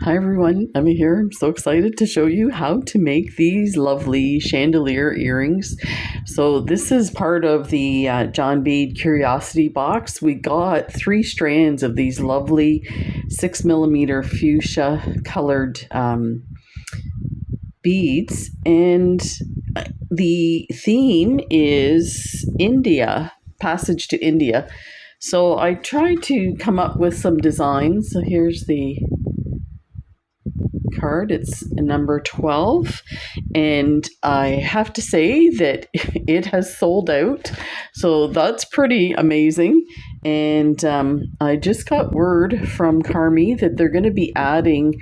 Hi everyone, Emma here. I'm so excited to show you how to make these lovely chandelier earrings. So this is part of the John Bead Curiosity box. We got 3 strands of these lovely 6mm fuchsia colored beads, and the theme is India, passage to India. So I tried to come up with some designs. So here's the card. It's number 12, and I have to say that it has sold out, so that's pretty amazing. And I just got word from Carmi that they're going to be adding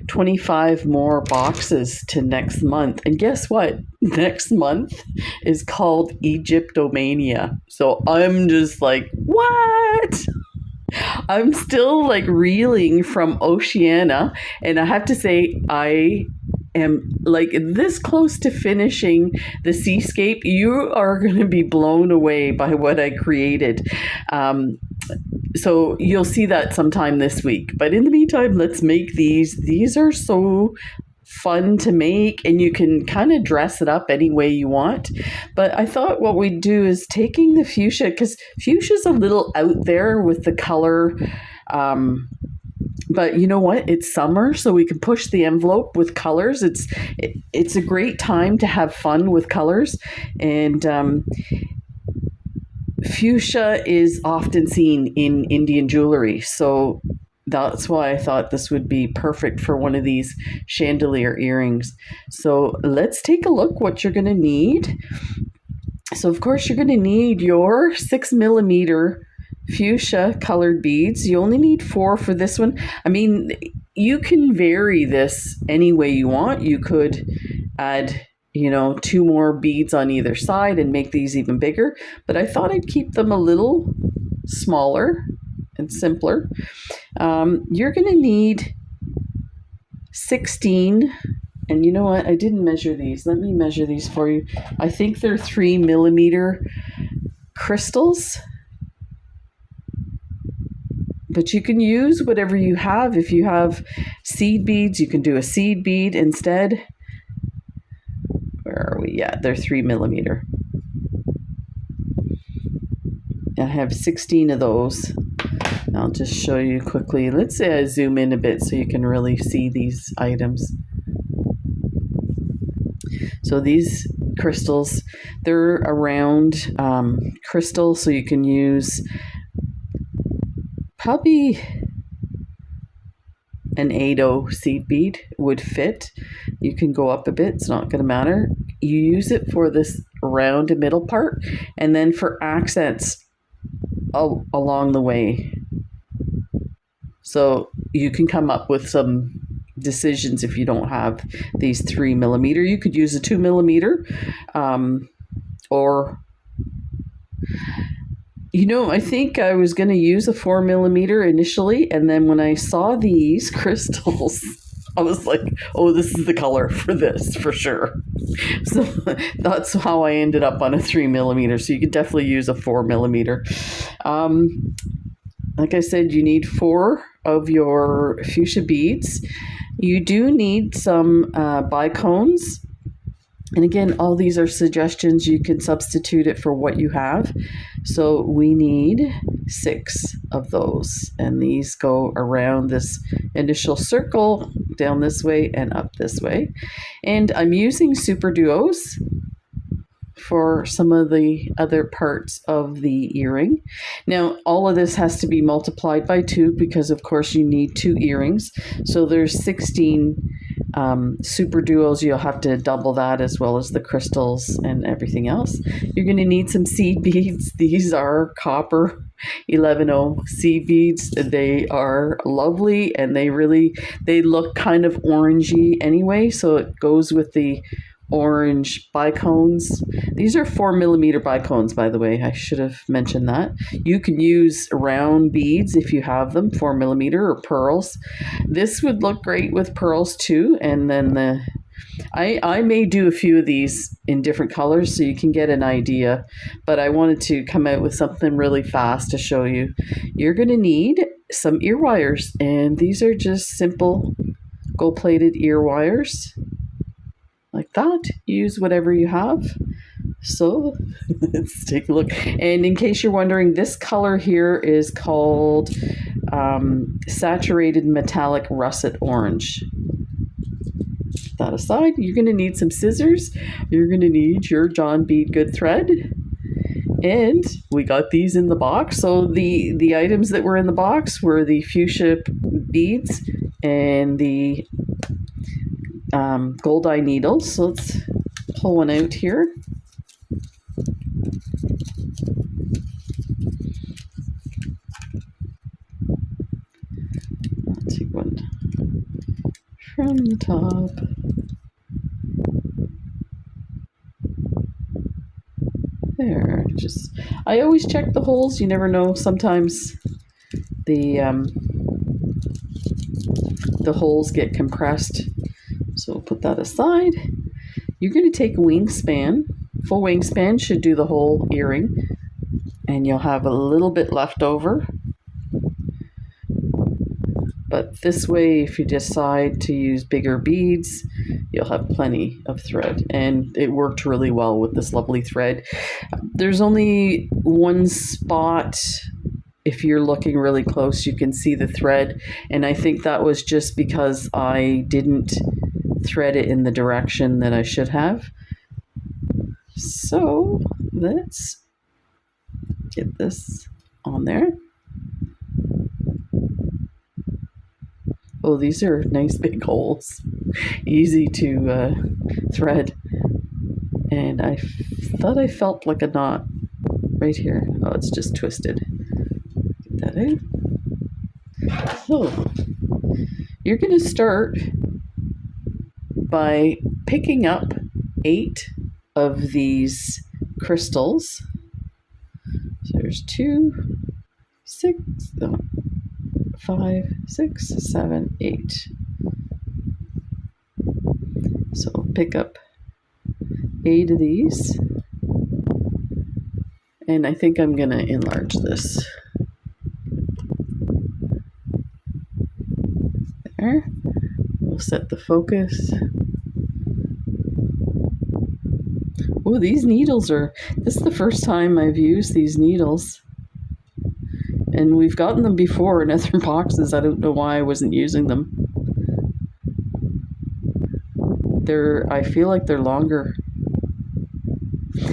25 more boxes to next month, and guess what? Next month is called Egyptomania. So I'm just like, what? I'm still like reeling from Oceania, and I have to say I am like this close to finishing the seascape. You are going to be blown away by what I created. So you'll see that sometime this week. But in the meantime, let's make these. These are so fun to make, and you can kind of dress it up any way you want. But I thought what we'd do is taking the fuchsia, because fuchsia's a little out there with the color, but you know what, it's summer, so we can push the envelope with colors. It's a great time to have fun with colors. And fuchsia is often seen in Indian jewelry, so that's why I thought this would be perfect for one of these chandelier earrings. So let's take a look what you're going to need. So of course you're going to need your 6mm fuchsia colored beads. You only need 4 for this one. I mean, you can vary this any way you want. You could add 2 more beads on either side and make these even bigger, but I thought I'd keep them a little smaller and simpler. You're going to need 16, and you know what? I didn't measure these. Let me measure these for you. I think they're 3mm crystals, but you can use whatever you have. If you have seed beads, you can do a seed bead instead. Where are we? Yeah, they're 3mm. I have 16 of those. I'll just show you quickly. Let's say I zoom in a bit so you can really see these items. So these crystals, they're a round crystal, so you can use probably an 8/0 seed bead would fit. You can go up a bit, it's not going to matter. You use it for this round middle part, and then for accents along the way. So you can come up with some decisions if you don't have these 3mm. You could use a 2mm, or I think I was going to use a 4mm initially, and then when I saw these crystals, I was like, oh, this is the color for this for sure. So that's how I ended up on a 3mm. So you could definitely use a 4mm. Like I said, you need 4 of your fuchsia beads. You do need some bicones. And again, all these are suggestions. You can substitute it for what you have. So we need 6 of those. And these go around this initial circle, down this way and up this way. And I'm using superduos for some of the other parts of the earring. Now, all of this has to be multiplied by 2 because, of course, you need 2 earrings. So there's 16 superduos. You'll have to double that, as well as the crystals and everything else. You're going to need some seed beads. These are copper 11/0 seed beads. They are lovely, and they look kind of orangey anyway, so it goes with the orange bicones. These are 4mm bicones, by the way. I should have mentioned that. You can use round beads if you have them, 4mm, or pearls. This would look great with pearls too. And then I may do a few of these in different colors so you can get an idea, but I wanted to come out with something really fast to show you. You're going to need some ear wires, and these are just simple gold-plated ear wires like that. Use whatever you have. So let's take a look. And in case you're wondering, this color here is called saturated metallic russet orange. Put that aside. You're going to need some scissors. You're going to need your John Bead good thread. And we got these in the box. So the items that were in the box were the fuchsia beads and the gold eye needles. So let's pull one out here. I'll take one from the top. There, I always check the holes. You never know. Sometimes the holes get compressed. So we'll put that aside. You're going to take a wingspan. Full wingspan should do the whole earring. And you'll have a little bit left over. But this way, if you decide to use bigger beads, you'll have plenty of thread. And it worked really well with this lovely thread. There's only one spot, if you're looking really close, you can see the thread. And I think that was just because I didn't thread it in the direction that I should have. So let's get this on there. Oh, these are nice big holes. Easy to thread. And I thought I felt like a knot right here. Oh, it's just twisted. Get that in. So, you're going to start by picking up 8 of these crystals. So there's 2, 6, 5, 6, 7, 8. So pick up 8 of these. And I think I'm going to enlarge this. There. We'll set the focus. Oh, these needles this is the first time I've used these needles. And we've gotten them before in other boxes. I don't know why I wasn't using them. I feel like they're longer.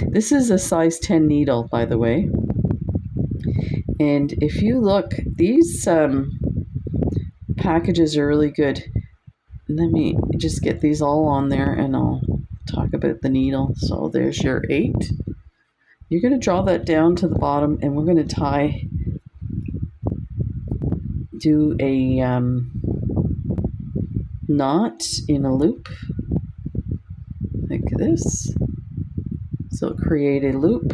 This is a size 10 needle, by the way. And if you look, these packages are really good. Let me just get these all on there and I'll talk about the needle. So there's your 8. You're going to draw that down to the bottom and we're going to do a knot in a loop like this. So create a loop.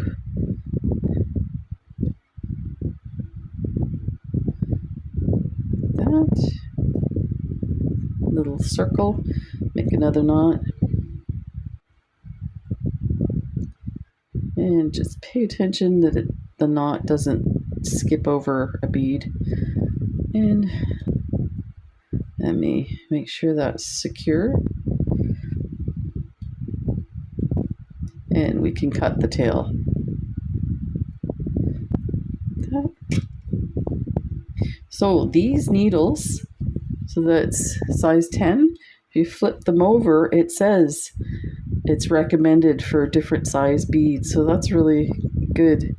That little circle, make another knot. And just pay attention that the knot doesn't skip over a bead. And let me make sure that's secure. And we can cut the tail. So these needles, so that's size 10. If you flip them over, it says it's recommended for different size beads. So that's really good.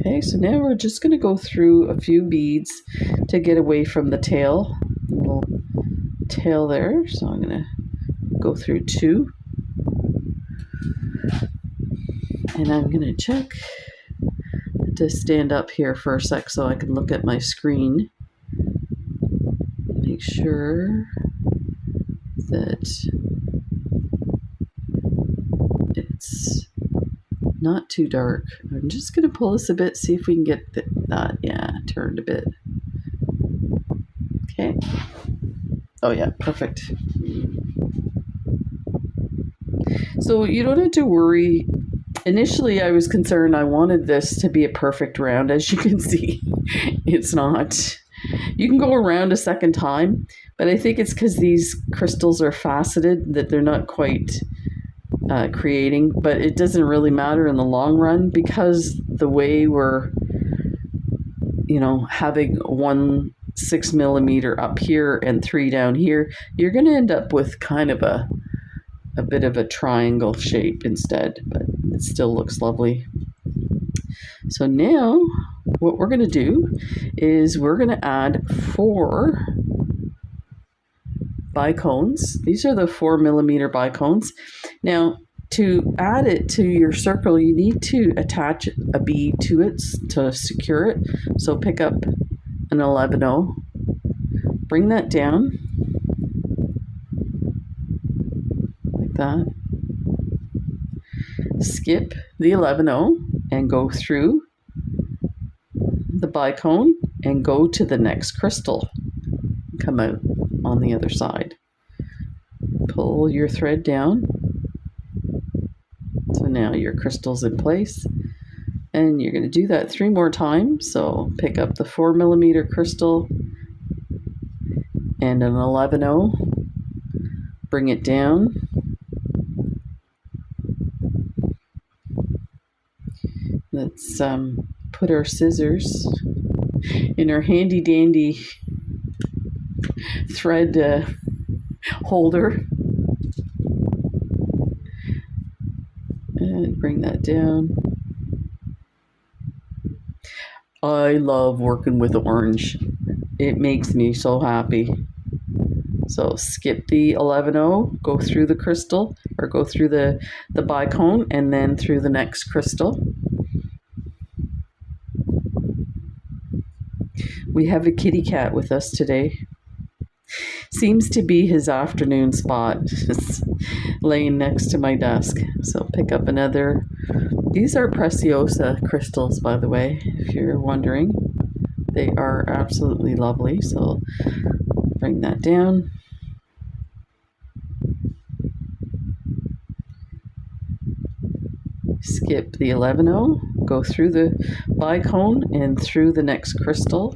Okay, so now we're just going to go through a few beads to get away from the tail. Little tail there. So I'm going to go through 2. And I'm going to check to stand up here for a sec so I can look at my screen. Make sure that it's not too dark. I'm just going to pull this a bit, see if we can get that, yeah, turned a bit. Okay. Oh yeah, perfect. So you don't have to worry. Initially, I was concerned. I wanted this to be a perfect round. As you can see, it's not. You can go around a second time, but I think it's because these crystals are faceted that they're not quite creating, but it doesn't really matter in the long run because the way we're, having 1 6mm up here and 3 down here, you're going to end up with kind of a bit of a triangle shape instead, but it still looks lovely. So now what we're going to do is we're going to add 4 bicones. These are the 4mm bicones. Now, to add it to your circle, you need to attach a bead to it to secure it. So pick up an 11/0, bring that down like that, skip the 11/0 and go through the bicone and go to the next crystal. Come out on the other side. Pull your thread down. So now your crystal's in place. And you're going to do that 3 more times. So pick up the 4mm crystal and an 11/0. Bring it down. Let's put our scissors in our handy dandy thread holder and bring that down. I love working with orange. It makes me so happy. So skip the 11/0, go through the crystal, or go through the bicone and then through the next crystal. We have a kitty cat with us today. Seems to be his afternoon spot, just laying next to my desk. So pick up another. These are Preciosa crystals, by the way, if you're wondering. They are absolutely lovely. So bring that down. Skip the 11/0, go through the bicone and through the next crystal.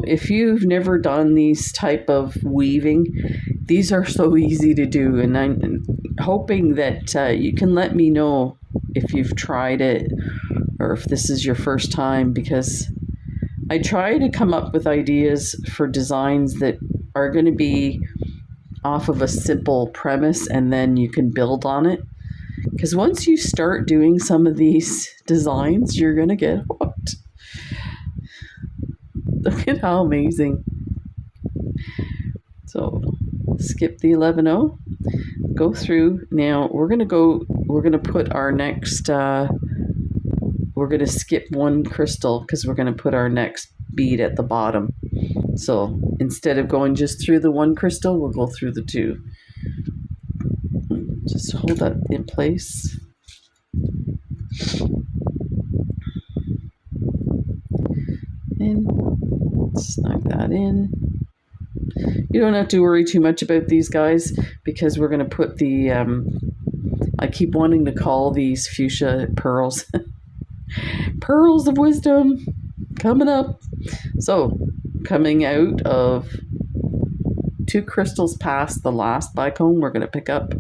If you've never done these type of weaving, these are so easy to do, and I'm hoping that you can let me know if you've tried it or if this is your first time, because I try to come up with ideas for designs that are going to be off of a simple premise and then you can build on it. Because once you start doing some of these designs, you're going to get hooked. Look at how amazing. So skip the 11/0, go through. Now we're going to put our next, we're going to skip one crystal because we're going to put our next bead at the bottom. So instead of going just through the one crystal, we'll go through the 2. Just hold that in place. And snug that in. You don't have to worry too much about these guys because we're going to put the, I keep wanting to call these fuchsia pearls. Pearls of wisdom coming up. So coming out of 2 crystals past the last bicone, we're going to pick up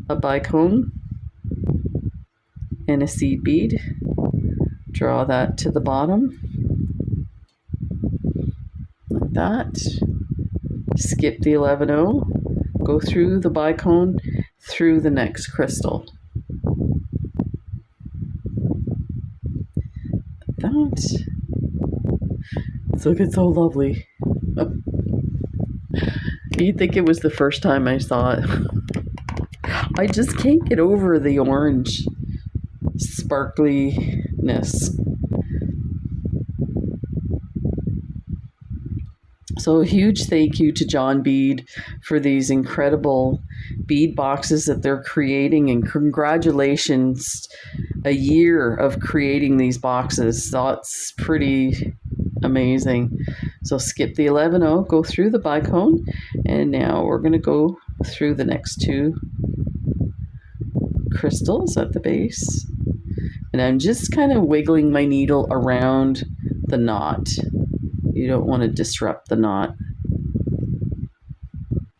a bicone and a seed bead. Draw that to the bottom. Like that. Skip the 11/0. Go through the bicone, through the next crystal. Like that. It's looking so lovely. You'd think it was the first time I saw it. I just can't get over the orange sparkliness. So a huge thank you to John Bead for these incredible bead boxes that they're creating, and congratulations, a year of creating these boxes. That's pretty amazing. So skip the 11/0, go through the bicone, and now we're going to go through the next 2 crystals at the base. And I'm just kind of wiggling my needle around the knot. You don't want to disrupt the knot.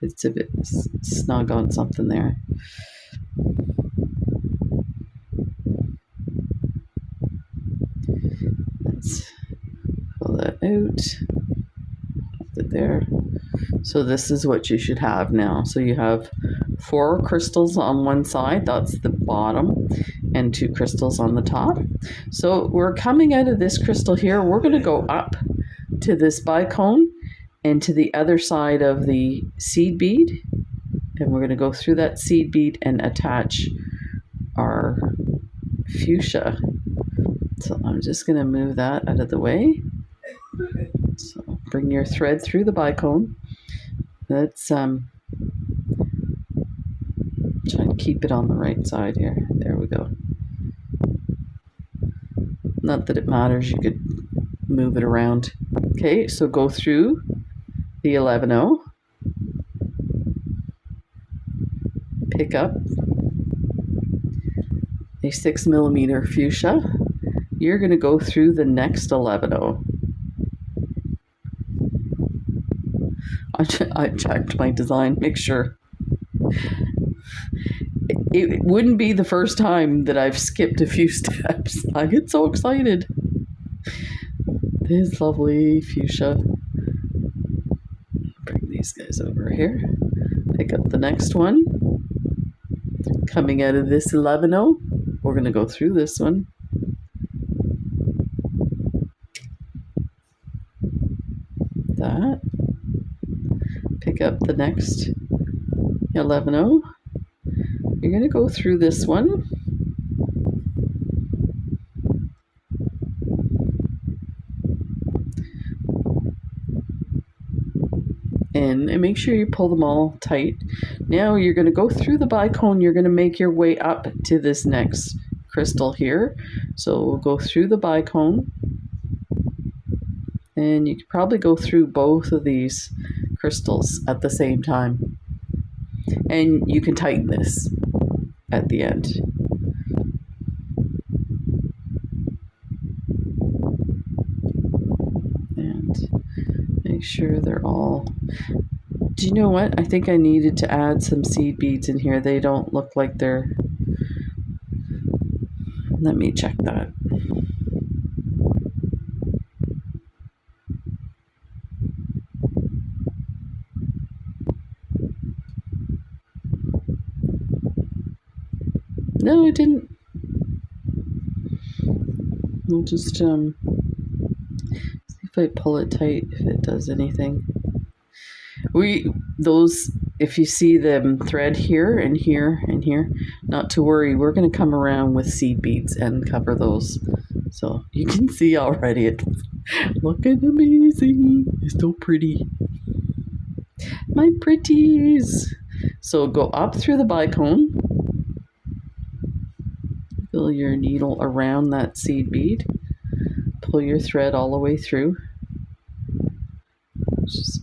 It's a bit snug on something there. Let's pull that out. Put it there. So this is what you should have now. So you have 4 crystals on one side, that's the bottom, and 2 crystals on the top. So we're coming out of this crystal here. We're going to go up to this bicone and to the other side of the seed bead. And we're going to go through that seed bead and attach our fuchsia. So I'm just going to move that out of the way. So bring your thread through the bicone. Let's try and keep it on the right side here. There we go. Not that it matters, you could move it around. Okay, so go through the 11-0. Pick up a 6mm fuchsia. You're going to go through the next 11-0. I checked my design, make sure. It wouldn't be the first time that I've skipped a few steps. I get so excited. This lovely fuchsia. Bring these guys over here. Pick up the next one. Coming out of this 11-0, we're going to go through this one. That. Pick up the next 11-0. You're going to go through this one. And make sure you pull them all tight. Now you're going to go through the bicone. You're going to make your way up to this next crystal here. So we'll go through the bicone. And you could probably go through both of these crystals at the same time. And you can tighten this at the end. And make sure they're all... Do you know what? I think I needed to add some seed beads in here. They don't look like they're... Let me check that. No, it didn't. We'll just see if I pull it tight, if it does anything. If you see them thread here and here and here, not to worry, we're going to come around with seed beads and cover those. So you can see already it's looking amazing. It's so pretty. My pretties. So go up through the bicone. Fill your needle around that seed bead. Pull your thread all the way through. Just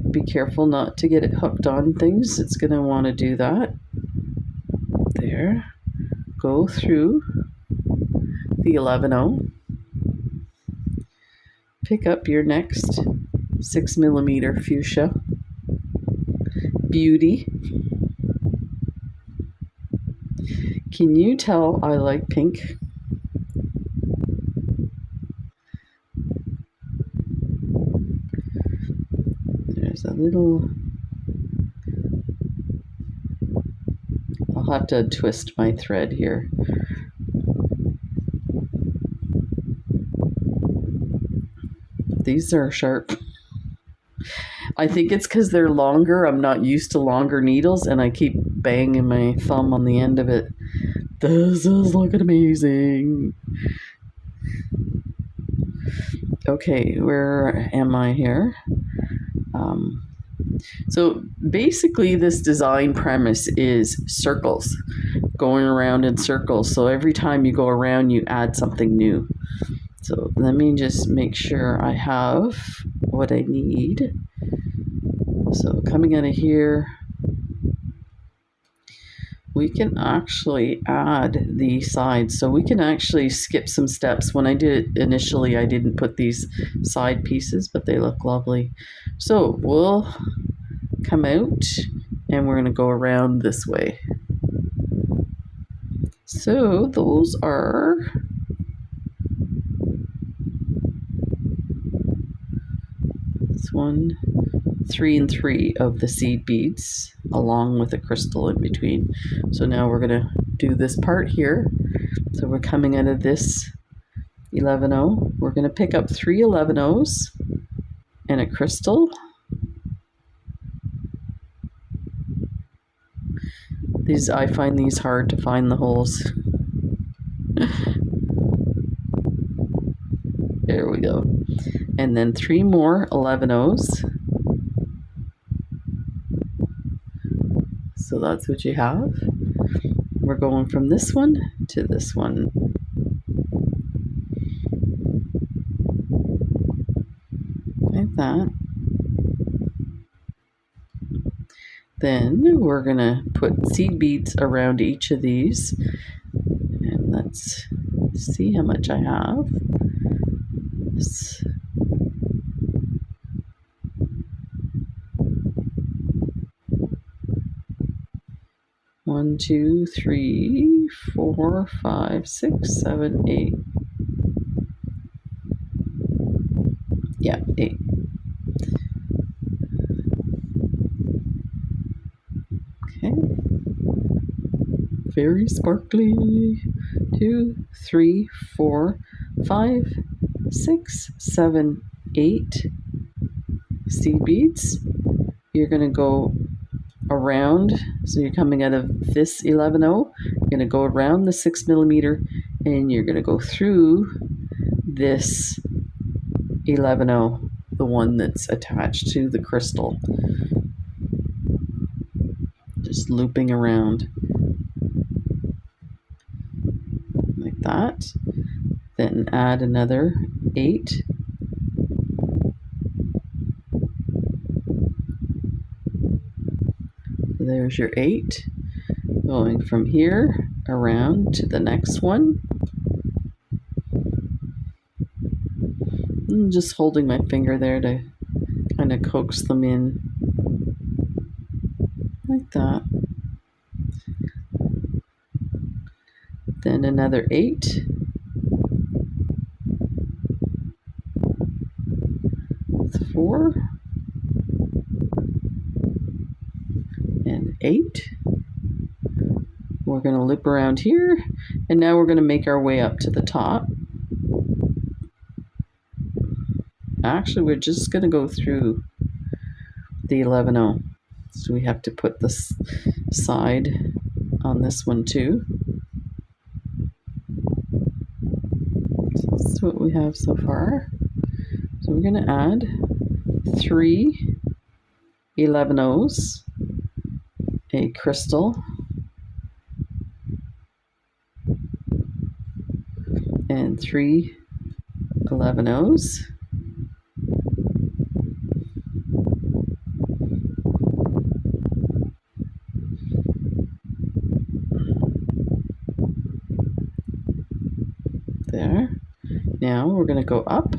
be careful not to get it hooked on things. It's going to want to do that. There. Go through the 11-0. Pick up your next 6mm fuchsia. Beauty. Can you tell I like pink? There's a little... I'll have to twist my thread here. These are sharp. I think it's because they're longer. I'm not used to longer needles, and I keep banging my thumb on the end of it. This is looking amazing. Okay, where am I here? So basically this design premise is circles, going around in circles. So every time you go around, you add something new. So let me just make sure I have what I need. So coming out of here, we can actually add the sides. So we can actually skip some steps. When I did it initially, I didn't put these side pieces, but they look lovely. So we'll come out and we're going to go around this way. So those are this one, 3 and 3 of the seed beads along with a crystal in between. So now we're going to do this part here. So we're coming out of this 11-0. We're going to pick up 3 11-0s and a crystal. I find these hard to find the holes. There we go. And then 3 more 11-0s. So that's what you have. We're going from this one to this one. Like that. Then we're going to put seed beads around each of these. And let's see how much I have. One, 2, 3, 4, 5, 6, 7, 8. Yeah, 8. Okay. Very sparkly. 2, 3, 4, 5, 6, 7, 8 seed beads. You're going to go around, so you're coming out of this 11-0, you're going to go around the 6 millimeter and you're going to go through this 11-0, the one that's attached to the crystal. Just looping around like that. Then add another 8. There's your 8. Going from here around to the next one. I'm just holding my finger there to kind of coax them in. Like that. Then another 8. With 4. And 8. We're going to loop around here, and now we're going to make our way up to the top. Actually, we're just going to go through the 11-0. So we have to put this side on this one too. So this is what we have so far. So we're going to add 3 11-0s, a crystal, and 3 11-0s. There. Now we're going to go up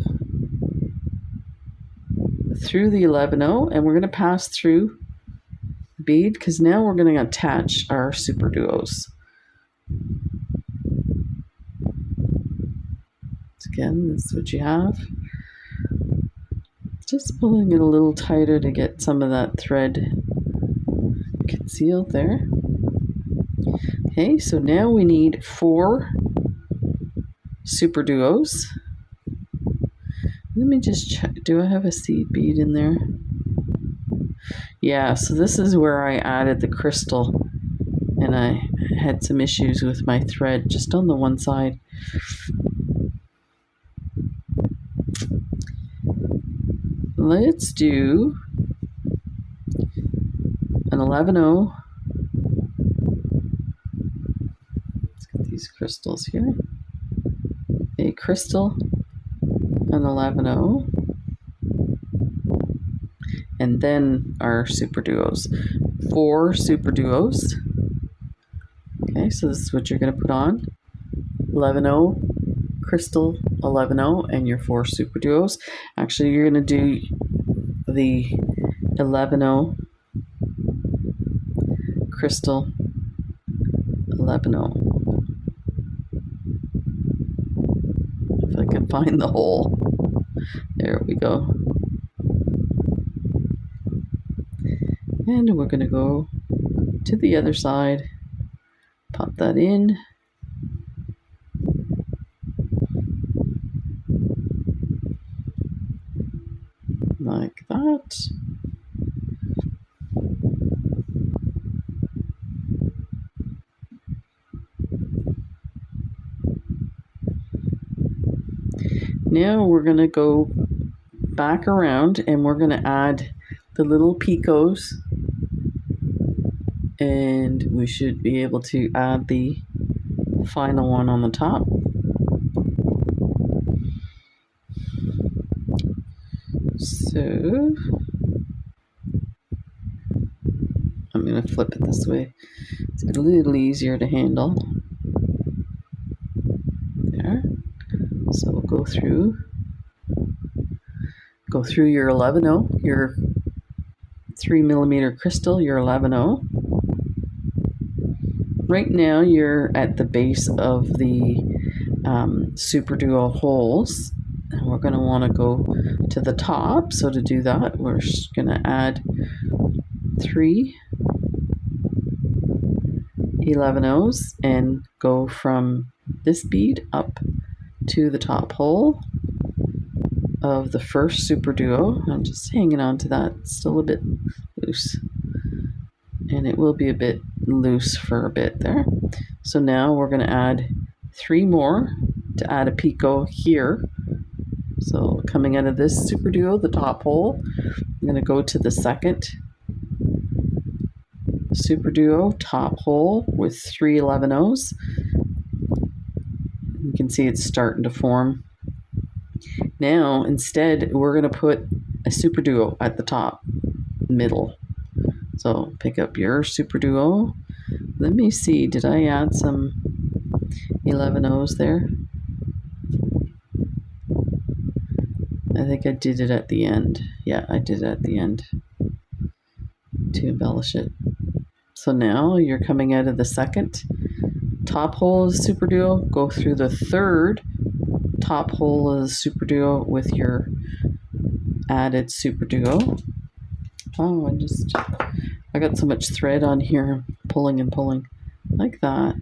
through the 11-0 and we're going to pass through the bead because now we're going to attach our superduos. Again, this is what you have. Just pulling it a little tighter to get some of that thread concealed there. Okay, so now we need 4 superduos. Let me just check. Do I have a seed bead in there? Yeah, so this is where I added the crystal and I had some issues with my thread just on the one side. Let's do an 11-0. Let's get these crystals here. A crystal, an 11-0, and then our superduos. 4 superduos, Okay, so this is what you're going to put on. 11-0, crystal 11-0, and your 4 superduos. Actually, you're going to do the 11-0, crystal 11-0. If I can find the hole. There we go. And we're going to go to the other side. Pop that in. Like that. Now we're going to go back around and we're going to add the little picots, and we should be able to add the final one on the top. So I'm going to flip it this way. It's a little easier to handle. There. So we'll go through your 11-0, your 3mm crystal, your 11-0. Right now you're at the base of the superduo holes, and we're going to want to go to the top. So to do that, we're just going to add 3 11-0s and go from this bead up to the top hole of the first superduo. I'm just hanging on to that. It's still a bit loose, and it will be a bit loose for a bit there. So now we're going to add 3 more to add a picot here. So coming out of this superduo, the top hole, I'm going to go to the second superduo, top hole with 3 11-0s. You can see it's starting to form. Now instead we're going to put a superduo at the top, middle. So pick up your superduo. Let me see, did I add some 11-0s there? I think I did it at the end. Yeah, I did it at the end to embellish it. So now you're coming out of the second top hole of the superduo, go through the third top hole of the superduo with your added superduo. Oh, I got so much thread on here, pulling and pulling like that.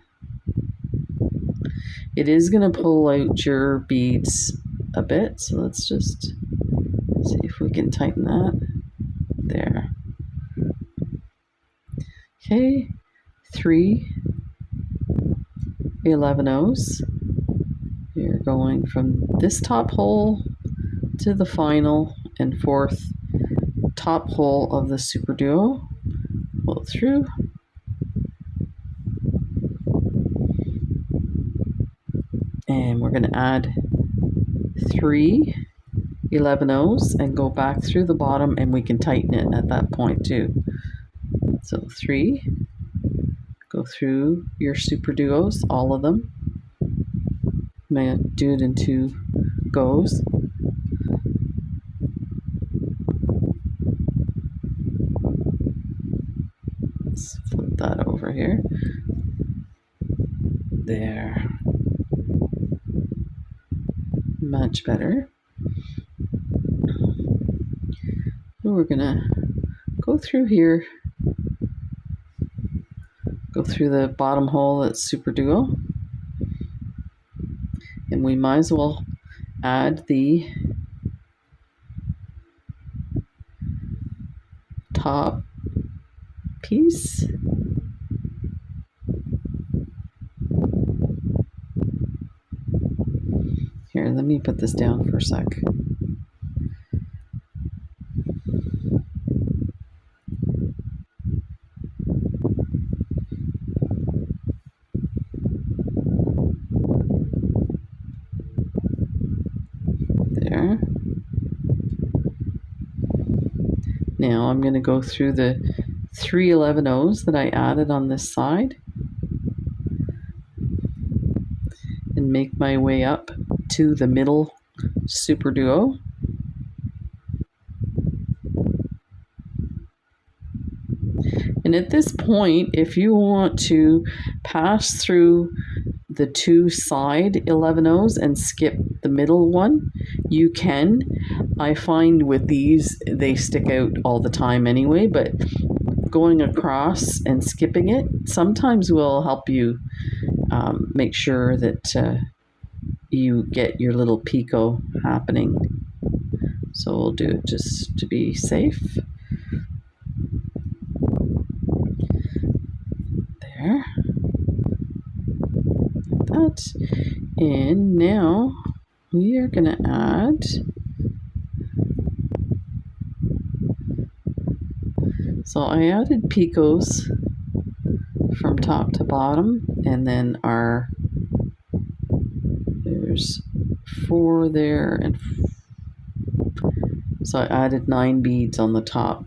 It is going to pull out your beads a bit, so let's just see if we can tighten that. There. Okay, 3 11-0s. You're going from this top hole to the final and fourth top hole of the superduo. Pull through. And we're going to add 3 11-0s and go back through the bottom, and we can tighten it at that point too. So 3, go through your superduos, all of them. I'm going to do it in 2 goes. Let's flip that over here. There. Much better. So we're going to go through here. Go through the bottom hole that's superduo. And we might as well add the top piece. Here, let me put this down for a sec. There. Now I'm going to go through the 3 11-0s that I added on this side. and make my way up to the middle super duo. And at this point, if you want to pass through the two side 11-Os and skip the middle one, you can. I find with these, they stick out all the time anyway, but going across and skipping it sometimes will help you make sure that you get your little picot happening. So we'll do it just to be safe. There. Like that. And now we are going to add so I added picots from top to bottom, and then there's 4 there, and so I added 9 beads on the top.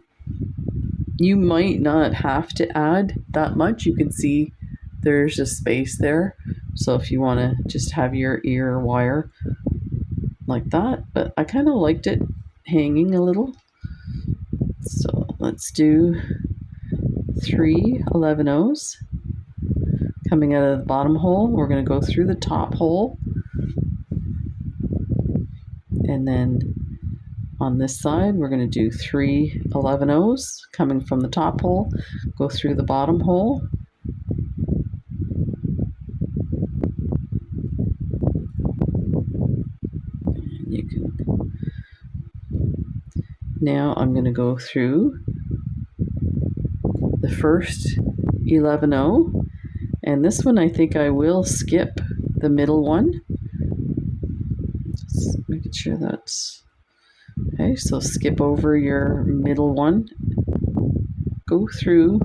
You might not have to add that much. You can see there's a space there, so if you want to just have your ear wire like that, but I kind of liked it hanging a little. So let's do 3 11-Os. Coming out of the bottom hole, we're going to go through the top hole, and then on this side we're going to do 3 11-Os coming from the top hole, go through the bottom hole, and you can. Now I'm going to go through the first 11-O. And this one, I think I will skip the middle one. Just making sure that's okay. So skip over your middle one. Go through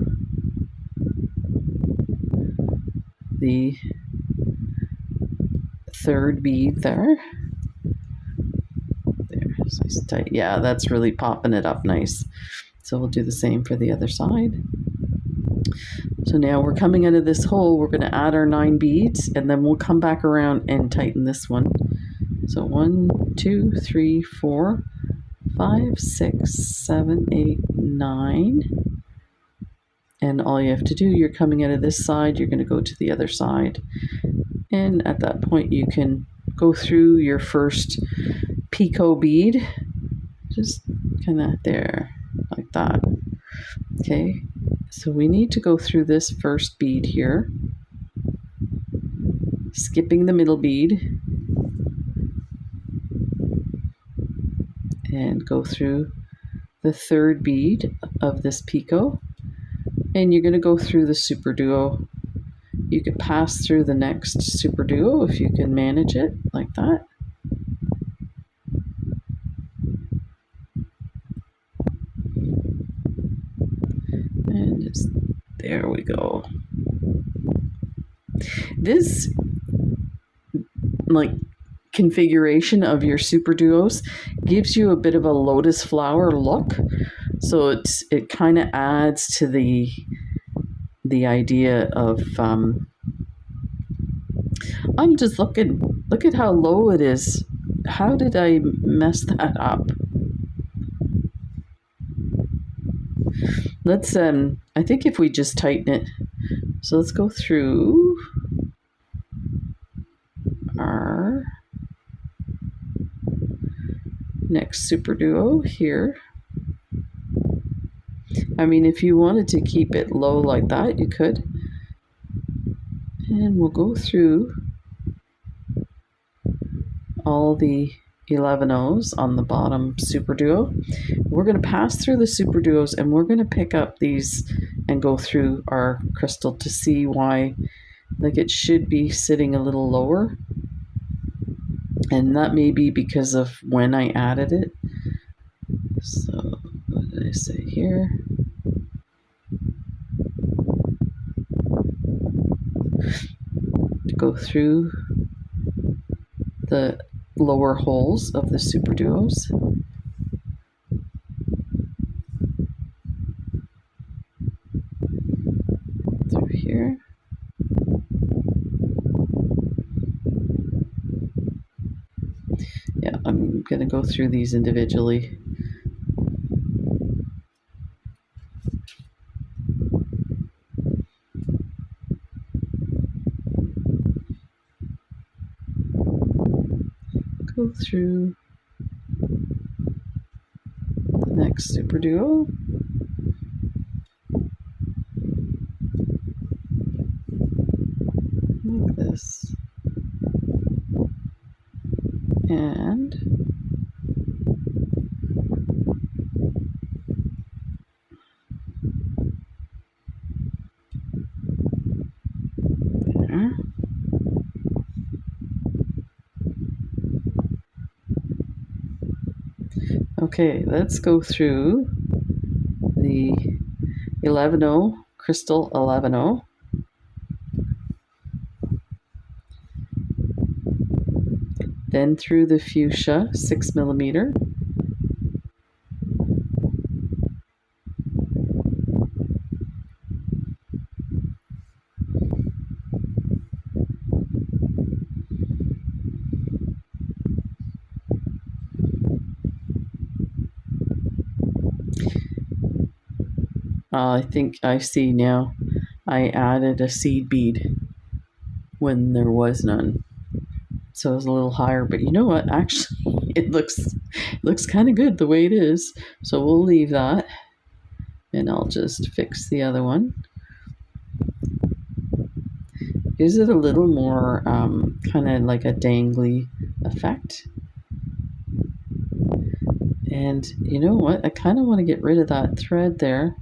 the third bead there. There, it's nice and tight. Yeah, that's really popping it up nice. So we'll do the same for the other side. So now we're coming out of this hole, we're going to add our 9 beads, and then we'll come back around and tighten this one. So 1, 2, 3, 4, 5, 6, 7, 8, 9. And all you have to do, you're coming out of this side, you're going to go to the other side. And at that point, you can go through your first picot bead, just kind of there, like that. Okay. So we need to go through this first bead here, skipping the middle bead, and go through the third bead of this picot, and you're going to go through the super duo. You can pass through the next super duo if you can manage it like that. And just there we go. This configuration of your super duos gives you a bit of a lotus flower look, so it kind of adds to the idea of I'm just look at how low it is. How did I mess that up? Let's I think if we just tighten it, so let's go through our next super duo here. I mean, if you wanted to keep it low like that, you could. And we'll go through all the 11-Os on the bottom super duo. We're going to pass through the super duos, and we're going to pick up these and go through our crystal to see why, it should be sitting a little lower. And that may be because of when I added it. So what did I say here? Go through the lower holes of the super duos. Through here. I'm going to go through these individually. Go through the next super duo. Like this. And there. Okay, let's go through the 11-0, crystal 11-0. Then through the fuchsia 6mm. I think I see now. I added a seed bead when there was none. So it was a little higher, but you know what? Actually, it looks kind of good the way it is. So we'll leave that, and I'll just fix the other one. Gives it a little more kind of like a dangly effect. And you know what? I kind of want to get rid of that thread there.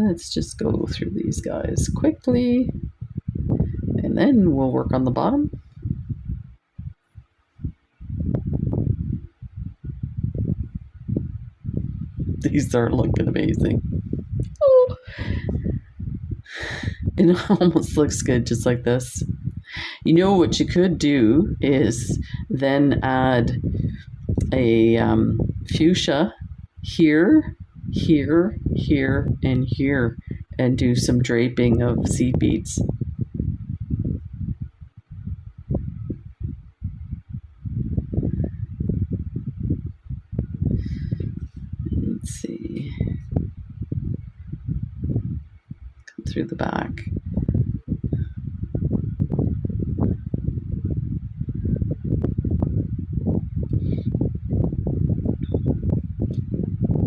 Let's just go through these guys quickly, and then we'll work on the bottom. These are looking amazing. Oh. It almost looks good just like this. You know what you could do is then add a fuchsia here, here, here, and here, and do some draping of seed beads. Let's see. Come through the back.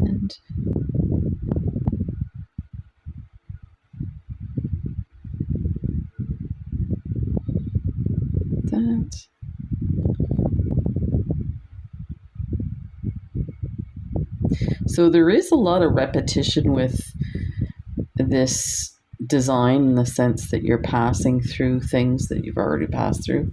And that. So there is a lot of repetition with this design in the sense that you're passing through things that you've already passed through.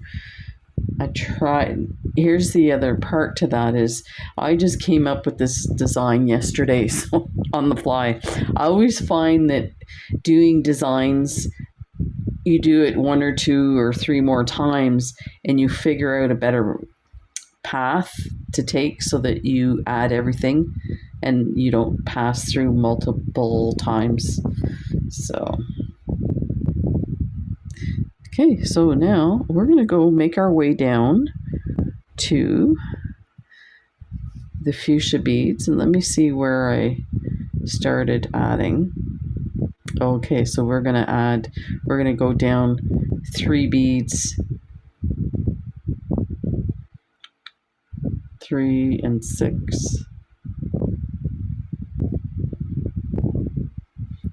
Here's the other part to that is I just came up with this design yesterday, so on the fly. I always find that doing designs, you do it 1 or 2 or 3 more times and you figure out a better path to take so that you add everything and you don't pass through multiple times. So okay, so now we're going to go make our way down to the fuchsia beads, and let me see where I started adding. Okay, so we're going to go down 3 beads, 3 and 6.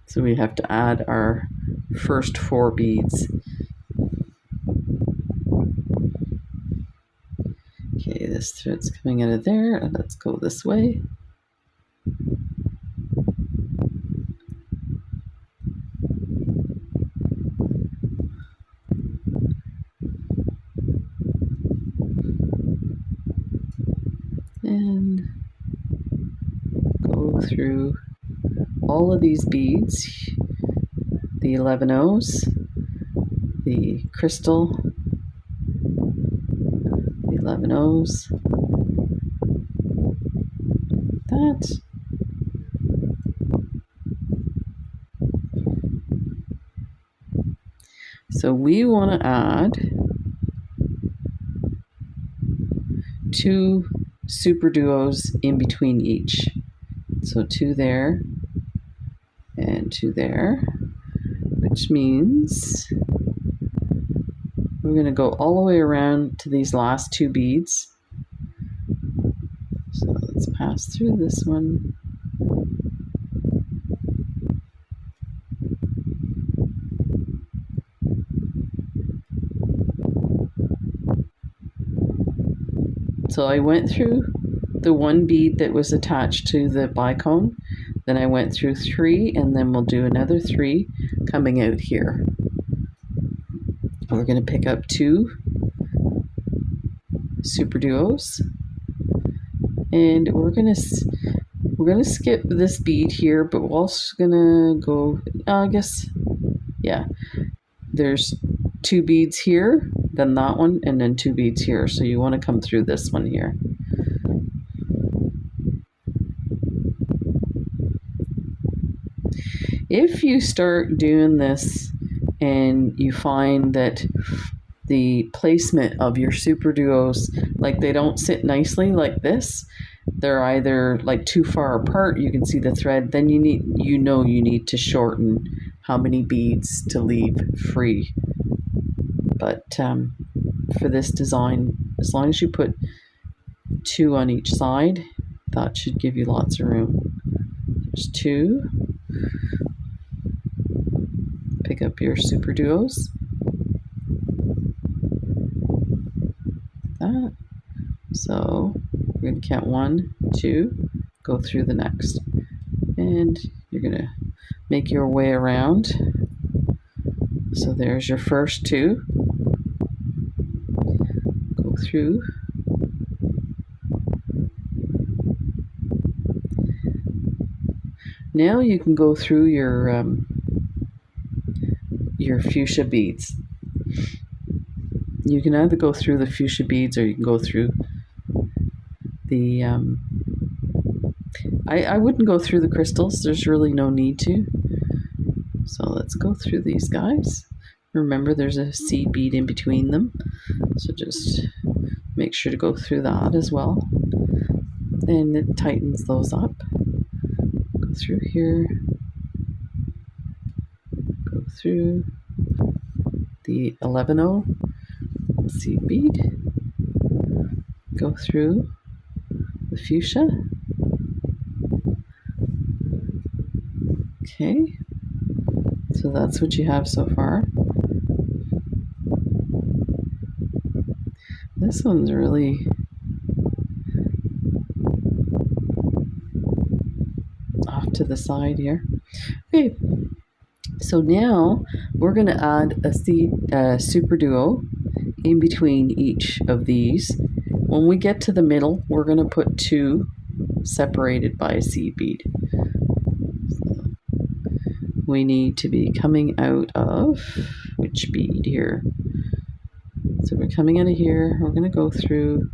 So we have to add our first 4 beads. Okay, this thread's coming out of there, and let's go this way. And go through all of these beads, the 11-0s, the crystal, the 11-0s, that, So we want to add 2 super duos in between each. So 2 there and 2 there, which means we're going to go all the way around to these last 2 beads. So let's pass through this one. So I went through the 1 bead that was attached to the bicone, then I went through 3, and then we'll do another 3 coming out here. We're going to pick up 2 super duos, and we're going to skip this bead here, but we're also going to go, I guess, yeah, there's 2 beads here, then that one, and then 2 beads here. So you want to come through this one here. If you start doing this and you find that the placement of your super duos, like they don't sit nicely like this, they're either like too far apart, you can see the thread, then you need to shorten how many beads to leave free. But for this design, as long as you put 2 on each side, that should give you lots of room. There's 2. Pick up your super duos. That. So we're going to count 1, 2, go through the next. And you're going to make your way around. So there's your first 2. Go through. Now you can go through your fuchsia beads. You can either go through the fuchsia beads or you can go through the I wouldn't go through the crystals. There's really no need to. So let's go through these guys. Remember, there's a seed bead in between them, so just make sure to go through that as well, and it tightens those up. Go through here, go through the 11-0 seed bead, go through the fuchsia. Okay, so that's what you have so far. This one's really off to the side here. Okay, so now we're going to add a super duo in between each of these. When we get to the middle, we're going to put 2 separated by a seed bead. So we need to be coming out of which bead here? So we're coming out of here. We're going to go through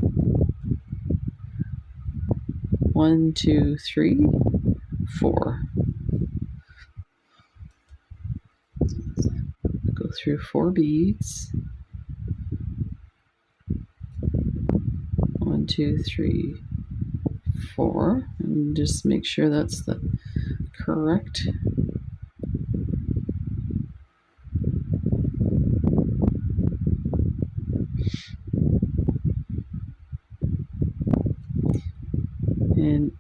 1, 2, 3, 4. Go through 4 beads. 1, 2, 3, 4, and just make sure that's the correct. And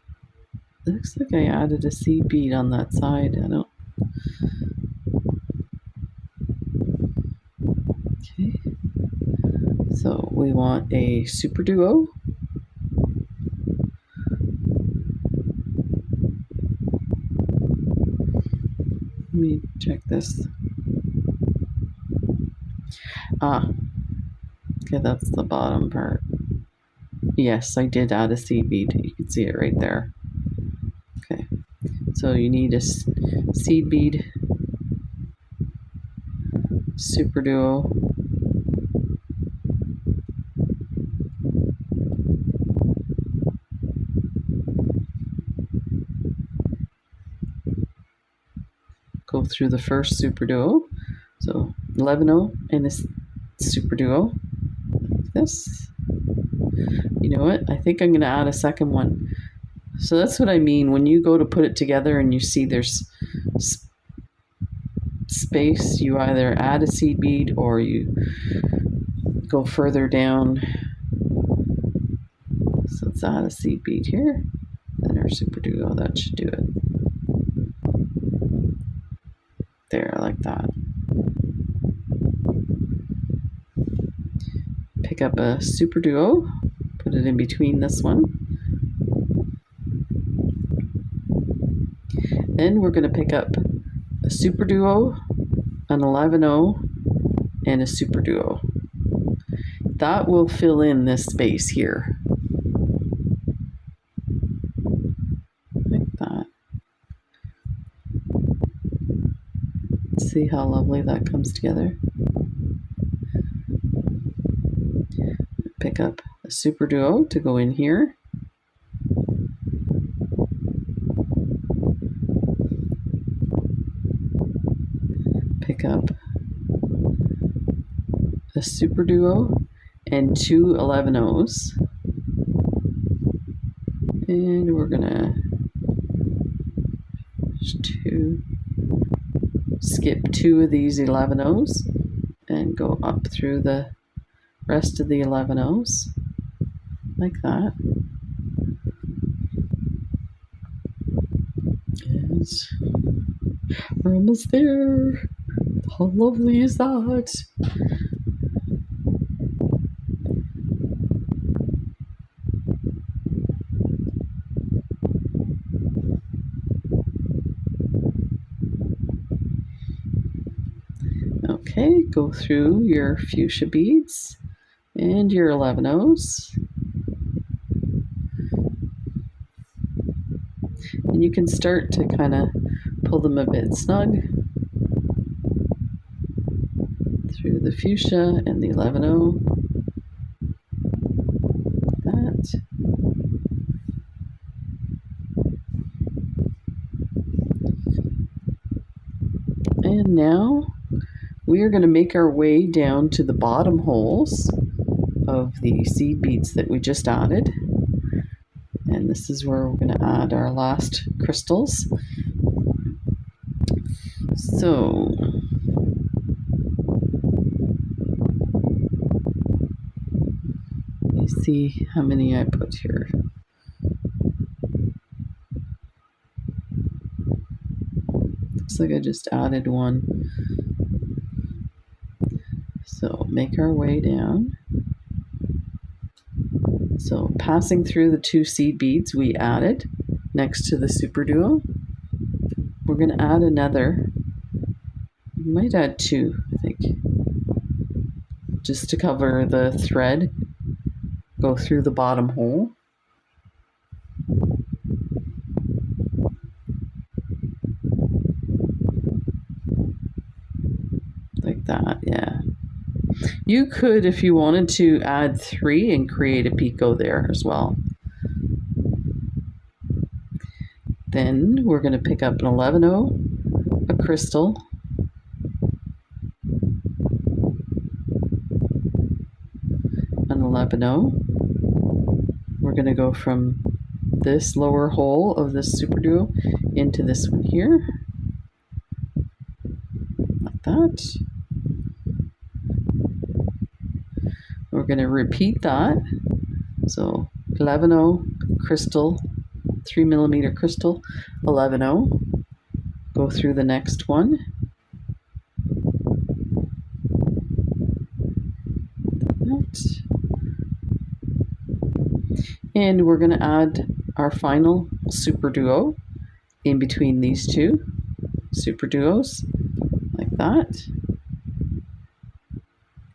it looks like I added a seed bead on that side. I don't. Okay. So we want a super duo. Let me check this. Okay, that's the bottom part. Yes, I did add a seed bead. You can see it right there. Okay, so you need a seed bead, super duo, go through the first super duo. So 11-0 and a super duo. Like this. You know what? I think I'm going to add a second one. So that's what I mean when you go to put it together and you see there's space, you either add a seed bead or you go further down. So let's add a seed bead here. Then our super duo, that should do it. There, like that. Pick up a super duo, put it in between this one. Then we're going to pick up a super duo, an 11-0, and a super duo. That will fill in this space here. Like that. See how lovely that comes together? Pick up a super duo to go in here. Pick up a super duo and two 11-0s. And we're gonna skip two of these 11-0s and go up through the rest of the 11-0s like that. And we're almost there. How lovely is that? Okay, go through your fuchsia beads and your 11-0s. And you can start to kind of pull them a bit snug through the fuchsia and the 11-0. That. And now we are going to make our way down to the bottom holes of the seed beads that we just added. And this is where we're going to add our last crystals. So let me see how many I put here. Looks like I just added one. So make our way down. So passing through the two seed beads we added next to the super duo, we're going to add another. We might add two, I think, just to cover the thread. Go through the bottom hole. Like that, yeah. You could, if you wanted to, add 3 and create a picot there as well. Then we're going to pick up an 11-0, a crystal, an 11-0. We're going to go from this lower hole of this super duo into this one here, like that. We're going to repeat that. So 11-0 crystal, 3mm crystal, 11-0. Go through the next one. That. And we're going to add our final super duo in between these two super duos, like that.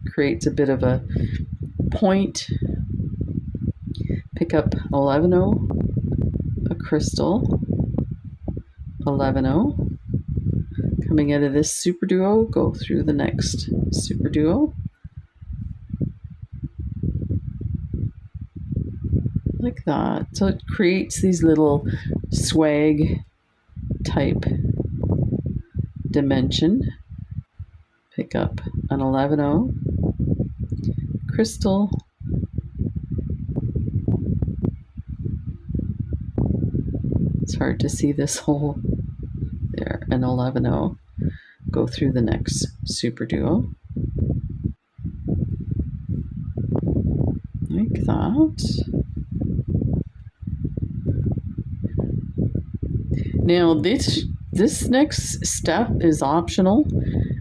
Creates a bit of a point. Pick up 11-0, a crystal, 11-0. Coming out of this super duo, go through the next super duo. Like that. So it creates these little swag type dimension. pick up an 11-0 crystal, it's hard to see this hole there, an 11-0, go through the next super duo like that. Now this next step is optional.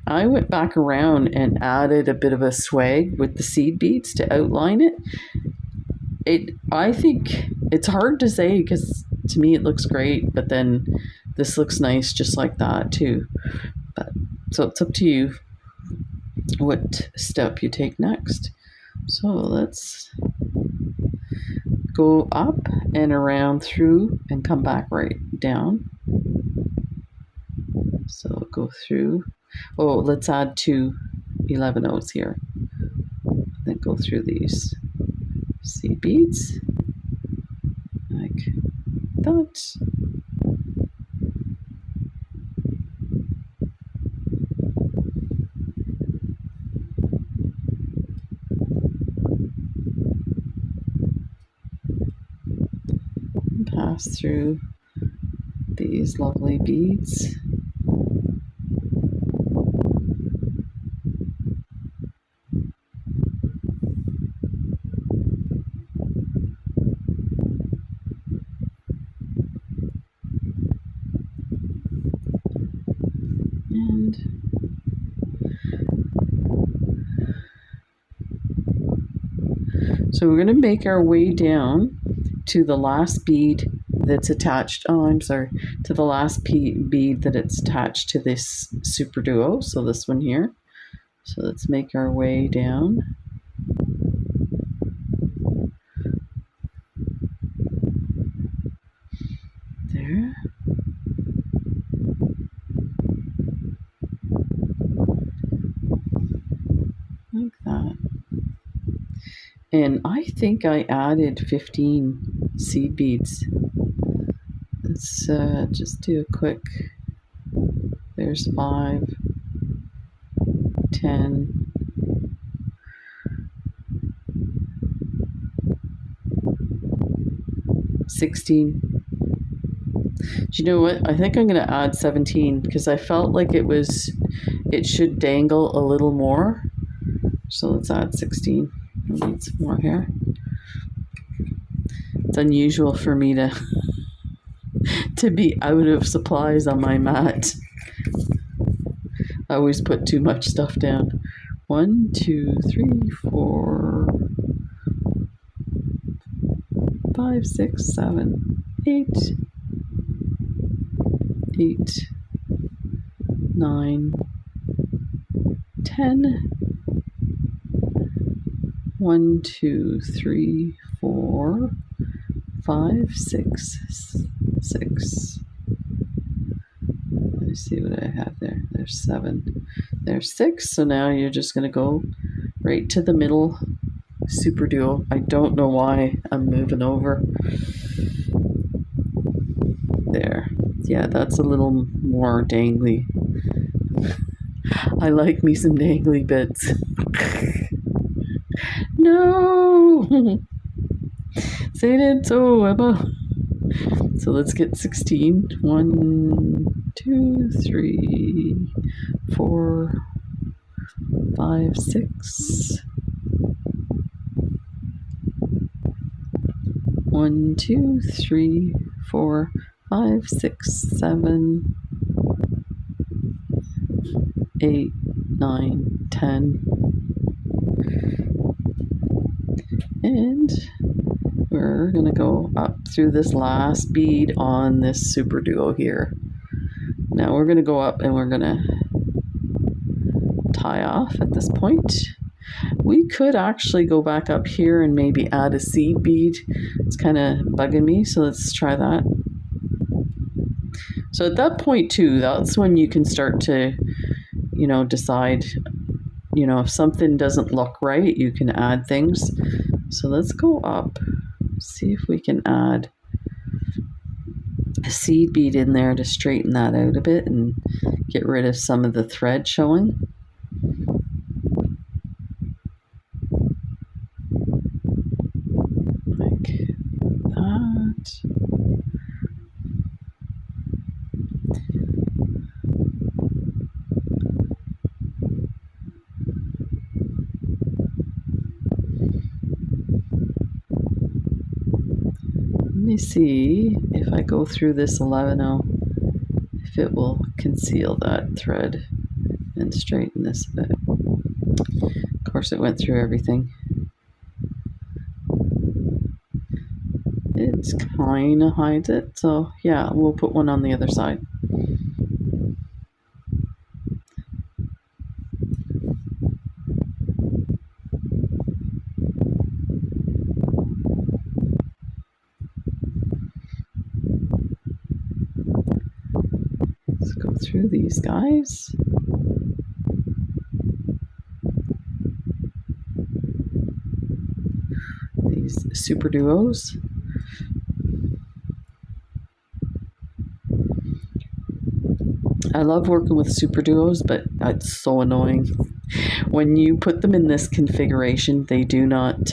I went back around and added a bit of a swag with the seed beads to outline it. I think it's hard to say because to me it looks great, but then this looks nice just like that too. But so it's up to you what step you take next. So let's go up and around through and come back right down. So go through. Oh, let's add 2 11-0s here. Then go through these seed beads like that. And pass through these lovely beads. So we're going to make our way down to the last bead that's attached, to the last bead that it's attached to this super duo, so this one here. So let's make our way down. There. Like that. And I think I added 15 seed beads. Let's just do a quick, there's 5, 10, 16. Do you know what? I think I'm going to add 17 because I felt like it should dangle a little more. So let's add 16. I need some more here. It's unusual for me to be out of supplies on my mat. I always put too much stuff down. 1, 2, 3, 4, 5, 6, 7, 8, 8, 9, 10. 1, 2, 3, 4, 5, 6, 6. Let me see what I have there. There's 7. There's 6. So now you're just going to go right to the middle super duo. I don't know why I'm moving over. There. Yeah, that's a little more dangly. I like me some dangly bits. No! Say it so about. So let's get 16. 1, 2, 3, 4, 5, 6. 1, 2, 3, 4, 5, 6, 7, 8, 9, 10. And we're going to go up through this last bead on this super duo here. Now we're going to go up and we're going to tie off at this point. We could actually go back up here and maybe add a seed bead. It's kind of bugging me, so let's try that. So at that point too, that's when you can start to, decide, if something doesn't look right, you can add things. So let's go up, see if we can add a seed bead in there to straighten that out a bit and get rid of some of the thread showing. me see if I go through this 11-0, if it will conceal that thread and straighten this a bit. Of course, it went through everything. It's kind of hides it, so yeah, we'll put one on the other side. Let's go through these guys. These superduos. I love working with superduos, but it's so annoying. When you put them in this configuration, they do not,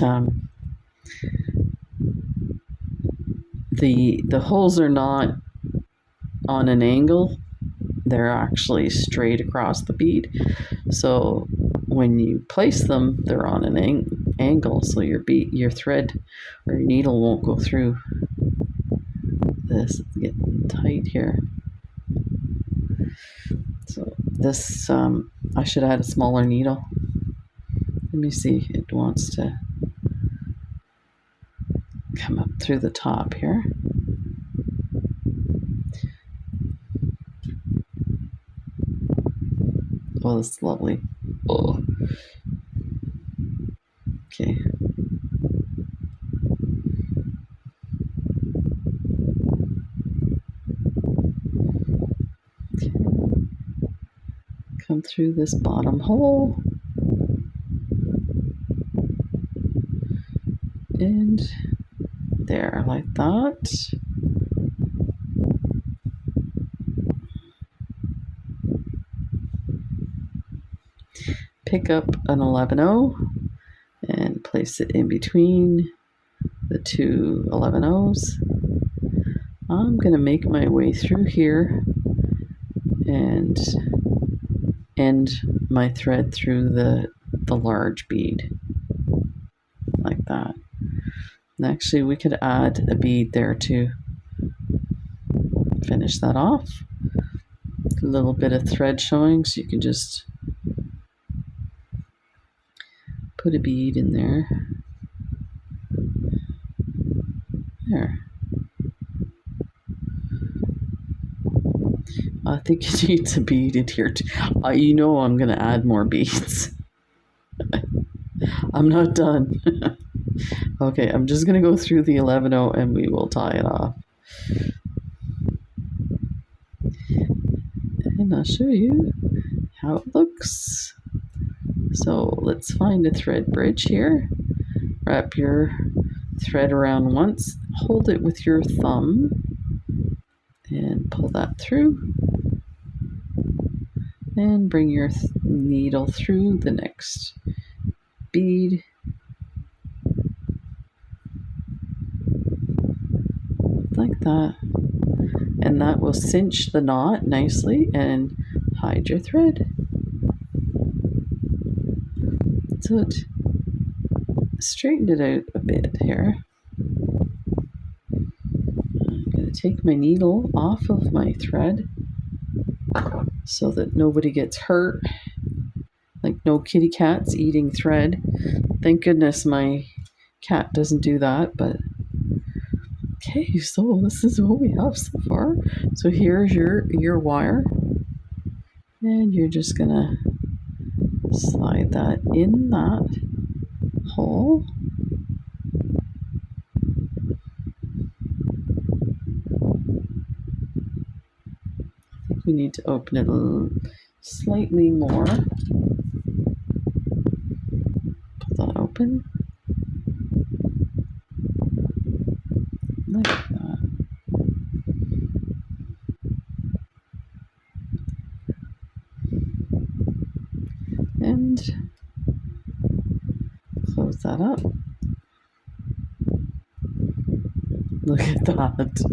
the holes are not on an angle. They're actually straight across the bead. So when you place them, they're on an angle, so your thread or your needle won't go through. This is getting tight here. So this, I should add a smaller needle. Let me see, it wants to come up through the top here. Oh, that's lovely. Oh. Okay. Come through this bottom hole. And there, like that. Pick up an 11-0 and place it in between the two 11-0s. I'm going to make my way through here and end my thread through the large bead, like that. And actually, we could add a bead there to finish that off. A little bit of thread showing, so you can just put a bead in there. There. I think it needs a bead in here too. You know I'm going to add more beads. I'm not done. Okay, I'm just going to go through the 11-0 and we will tie it off. And I'll show you how it looks. So let's find a thread bridge here. Wrap your thread around once, hold it with your thumb, and pull that through. And bring your needle through the next bead. Like that. And that will cinch the knot nicely and hide your thread. So it straightened it out a bit here. I'm going to take my needle off of my thread so that nobody gets hurt. Like no kitty cats eating thread. Thank goodness my cat doesn't do that, but okay, so this is what we have so far. So here's your wire, and you're just gonna slide that in that hole. I think we need to open it slightly more. Pull that open. Like that. And close that up. Look at that.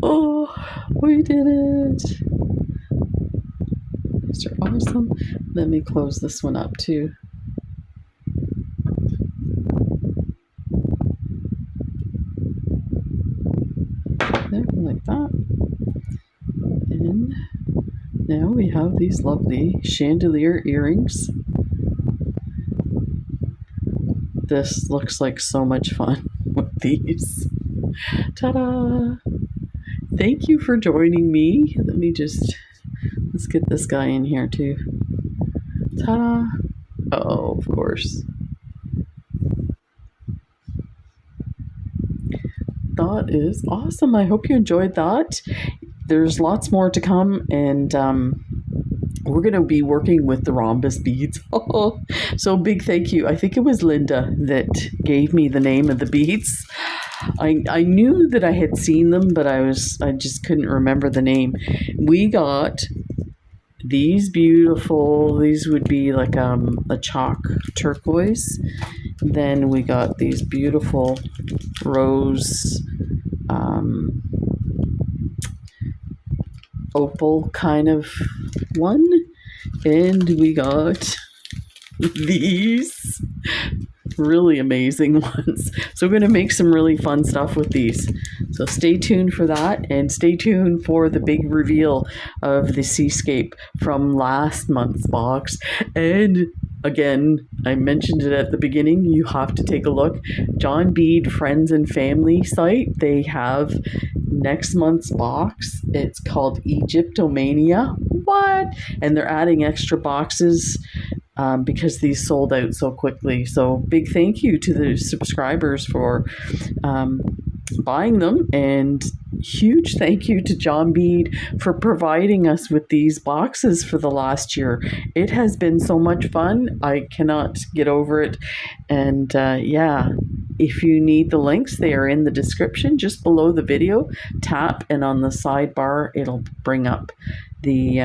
Oh, we did it. These are awesome. Let me close this one up too. that. And now we have these lovely chandelier earrings. This looks like so much fun with these. Ta-da! Thank you for joining me. Let's get this guy in here too. Ta-da! Oh, of course. That is awesome. I hope you enjoyed that. There's lots more to come, and we're going to be working with the rhombus beads. So big thank you. I think it was Linda that gave me the name of the beads. I knew that I had seen them, but I just couldn't remember the name. We got these beautiful, these would be like a chalk turquoise. Then we got these beautiful rose opal kind of one, and we got these really amazing ones. So we're going to make some really fun stuff with these. So stay tuned for that, and stay tuned for the big reveal of the seascape from last month's box. And again, I mentioned it at the beginning, you have to take a look. John Bead Friends and Family site, they have next month's box. It's called Egyptomania. What? And they're adding extra boxes because these sold out so quickly. So big thank you to the subscribers for buying them, and huge thank you to John Bead for providing us with these boxes for the last year. It has been so much fun. I cannot get over it. And yeah, if you need the links, they are in the description just below the video. Tap, and on the sidebar it'll bring up the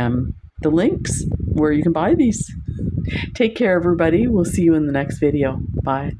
links where you can buy these. Take care, everybody. We'll see you in the next video. Bye.